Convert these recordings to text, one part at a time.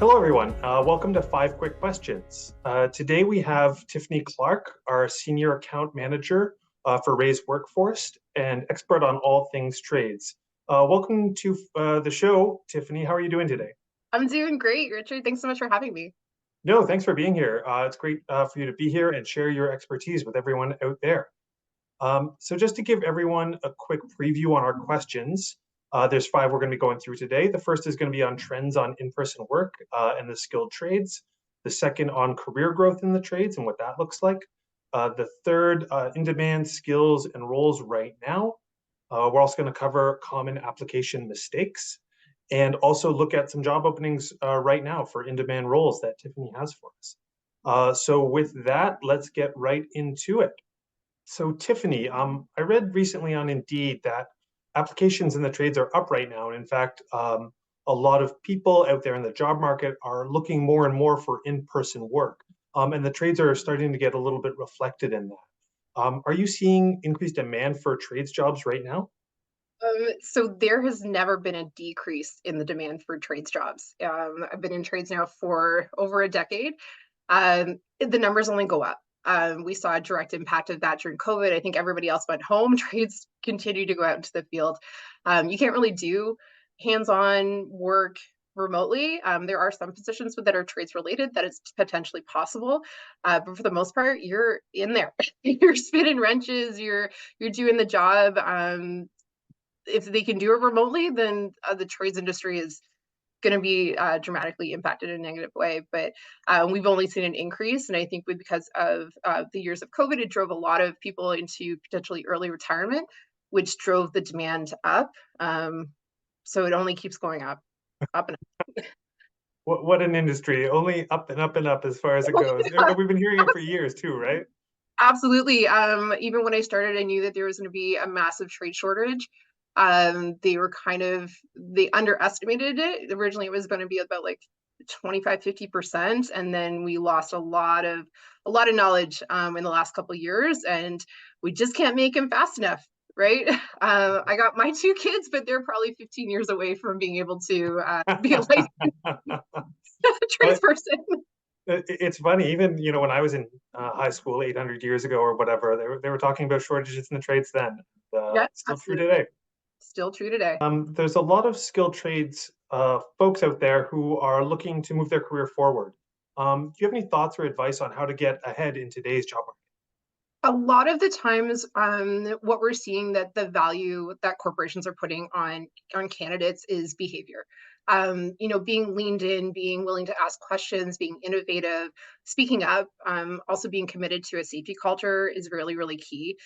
Hello, everyone. Welcome to Five Quick Questions. Today we have Tiffany Clark, our Senior Account Manager for Ray's Workforce and expert on all things trades. Welcome to the show, Tiffany. How are you doing today? I'm doing great, Richard. Thanks so much for having me. No, thanks for being here. It's great for you to be here and share your expertise with everyone out there. So just to give everyone a quick preview on our questions, there's five we're going to be going through today. The first is going to be on trends on in-person work and the skilled trades. The second on career growth in the trades and what that looks like. The third, in-demand skills and roles right now. We're also going to cover common application mistakes and also look at some job openings right now for in-demand roles that Tiffany has for us. So with that, let's get right into it. So Tiffany, I read recently on Indeed that applications in the trades are up right now. And in fact, a lot of people out there in the job market are looking more and more for in-person work. And the trades are starting to get a little bit reflected in that. Are you seeing increased demand for trades jobs right now? So there has never been a decrease in the demand for trades jobs. I've been in trades now for over a decade. The numbers only go up. We saw a direct impact of that during COVID. I think everybody else went home. Trades continue to go out into the field. You can't really do hands-on work remotely. There are some positions that are trades related that it's potentially possible, but for the most part, you're in there. You're spinning wrenches. You're doing the job. If they can do it remotely, then the trades industry is going to be dramatically impacted in a negative way. But we've only seen an increase. And I think because of the years of COVID, it drove a lot of people into potentially early retirement, which drove the demand up. So it only keeps going up, up and up. What an industry, only up and up and up as far as it goes. And we've been hearing it for years too, right? Absolutely. Even when I started, I knew that there was going to be a massive trade shortage. They underestimated it. Originally, it was going to be about like 25-50%, and then we lost a lot of knowledge in the last couple of years, and we just can't make them fast enough. Right. I got my two kids, but they're probably 15 years away from being able to be a licensed tradesperson. It's funny, even when I was in high school 800 years ago or whatever, they were talking about shortages in the trades then. Yeah, Still true absolutely. today. Still true today. There's a lot of skilled trades folks out there who are looking to move their career forward. Do you have any thoughts or advice on how to get ahead in today's job market? A lot of the times, what we're seeing that the value that corporations are putting on candidates is behavior. Being leaned in, being willing to ask questions, being innovative, speaking up, also being committed to a safety culture is really, really key.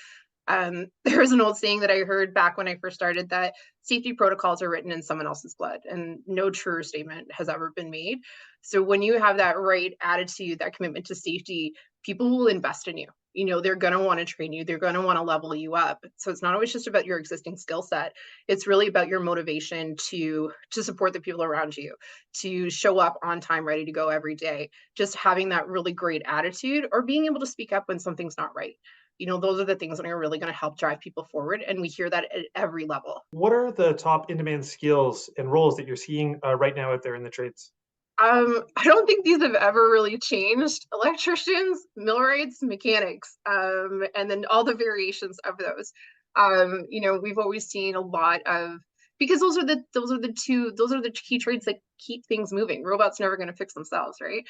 There was an old saying that I heard back when I first started that safety protocols are written in someone else's blood, and no truer statement has ever been made. So when you have that right attitude, that commitment to safety, people will invest in you. They're going to want to train you. They're going to want to level you up. So it's not always just about your existing skill set. It's really about your motivation to support the people around you, to show up on time, ready to go every day. Just having that really great attitude, or being able to speak up when something's not right. Those are the things that are really going to help drive people forward. And we hear that at every level. What are the top in-demand skills and roles that you're seeing right now out there in the trades? I don't think these have ever really changed. Electricians, millwrights, mechanics, and then all the variations of those. We've always seen a lot of, because those are the key trades that keep things moving. Robots never going to fix themselves, right?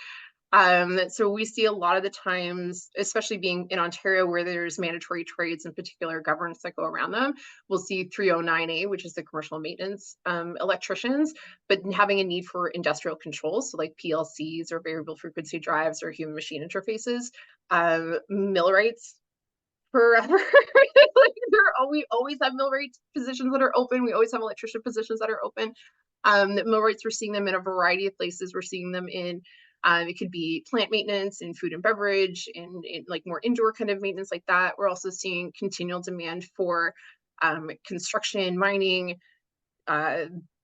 So we see a lot of the times, especially being in Ontario where there's mandatory trades and particular governance that go around them, we'll see 309A, which is the commercial maintenance electricians, but having a need for industrial controls, so like PLCs or variable frequency drives or human machine interfaces, millwrights forever. We always have millwright positions that are open. We always have electrician positions that are open. Millwrights, we're seeing them in a variety of places. We're seeing them in it could be plant maintenance and food and beverage and like more indoor kind of maintenance like that. We're also seeing continual demand for construction, mining,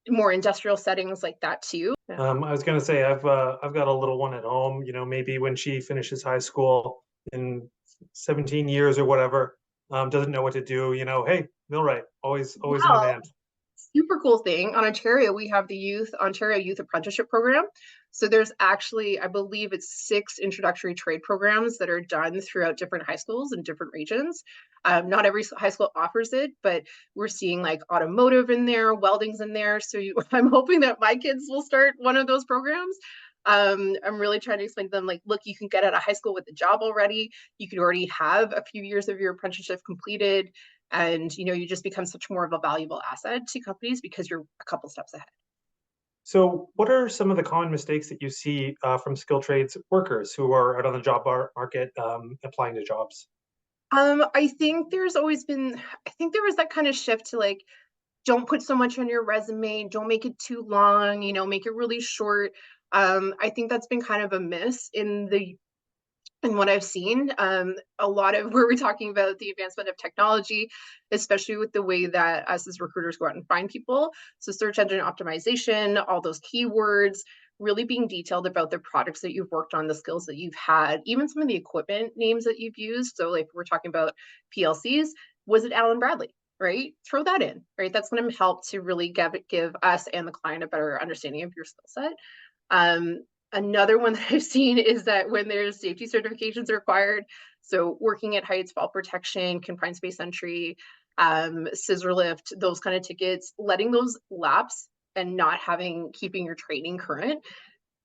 more industrial settings like that too. I was going to say I've got a little one at home. Maybe when she finishes high school in 17 years or whatever, doesn't know what to do. Hey, millwright, always in Wow. demand. super cool thing on Ontario, we have the Ontario Youth Apprenticeship Program. So there's actually, I believe it's 6 introductory trade programs that are done throughout different high schools in different regions. Not every high school offers it, but we're seeing like automotive in there, welding's in there. So I'm hoping that my kids will start one of those programs. I'm really trying to explain to them, like, look, you can get out of high school with a job already. You could already have a few years of your apprenticeship completed, and you just become such more of a valuable asset to companies because you're a couple steps ahead. So, what are some of the common mistakes that you see from skilled trades workers who are out on the job market applying to jobs? I think there's always been, I think there was that kind of shift to like, don't put so much on your resume, don't make it too long, make it really short. I think that's been kind of a miss in what I've seen. A lot of where we're talking about the advancement of technology, especially with the way that us as recruiters go out and find people. So search engine optimization, all those keywords, really being detailed about the products that you've worked on, the skills that you've had, even some of the equipment names that you've used. So like we're talking about PLCs, was it Allen Bradley? Right? Throw that in, right? That's going to help to really give us and the client a better understanding of your skill set. Um, Another one that I've seen is that when there's safety certifications required, so working at heights, fall protection, confined space entry, scissor lift, those kind of tickets, letting those lapse and not keeping your training current,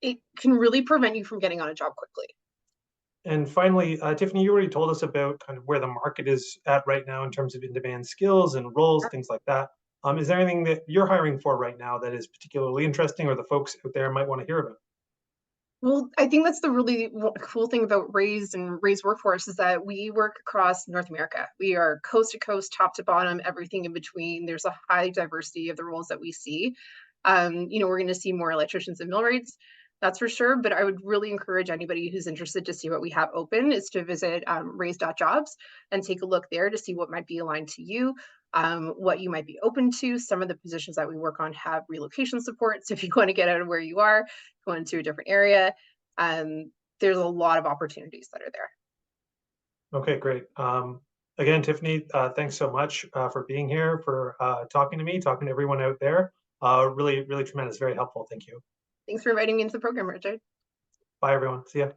it can really prevent you from getting on a job quickly. And finally, Tiffany, you already told us about kind of where the market is at right now in terms of in-demand skills and roles, things like that. Is there anything that you're hiring for right now that is particularly interesting or the folks out there might want to hear about? Well, I think that's the really cool thing about Raise Workforce is that we work across North America. We are coast to coast, top to bottom, everything in between. There's a high diversity of the roles that we see. We're going to see more electricians and millwrights, that's for sure. But I would really encourage anybody who's interested to see what we have open is to visit raise.jobs and take a look there to see what might be aligned to you, what you might be open to. Some of the positions that we work on have relocation support. So if you want to get out of where you are, go into a different area, there's a lot of opportunities that are there. Okay, great. Again, Tiffany, thanks so much for being here, for talking to me, talking to everyone out there. Really, really tremendous, very helpful. Thank you. Thanks for inviting me into the program, Richard. Bye, everyone. See ya.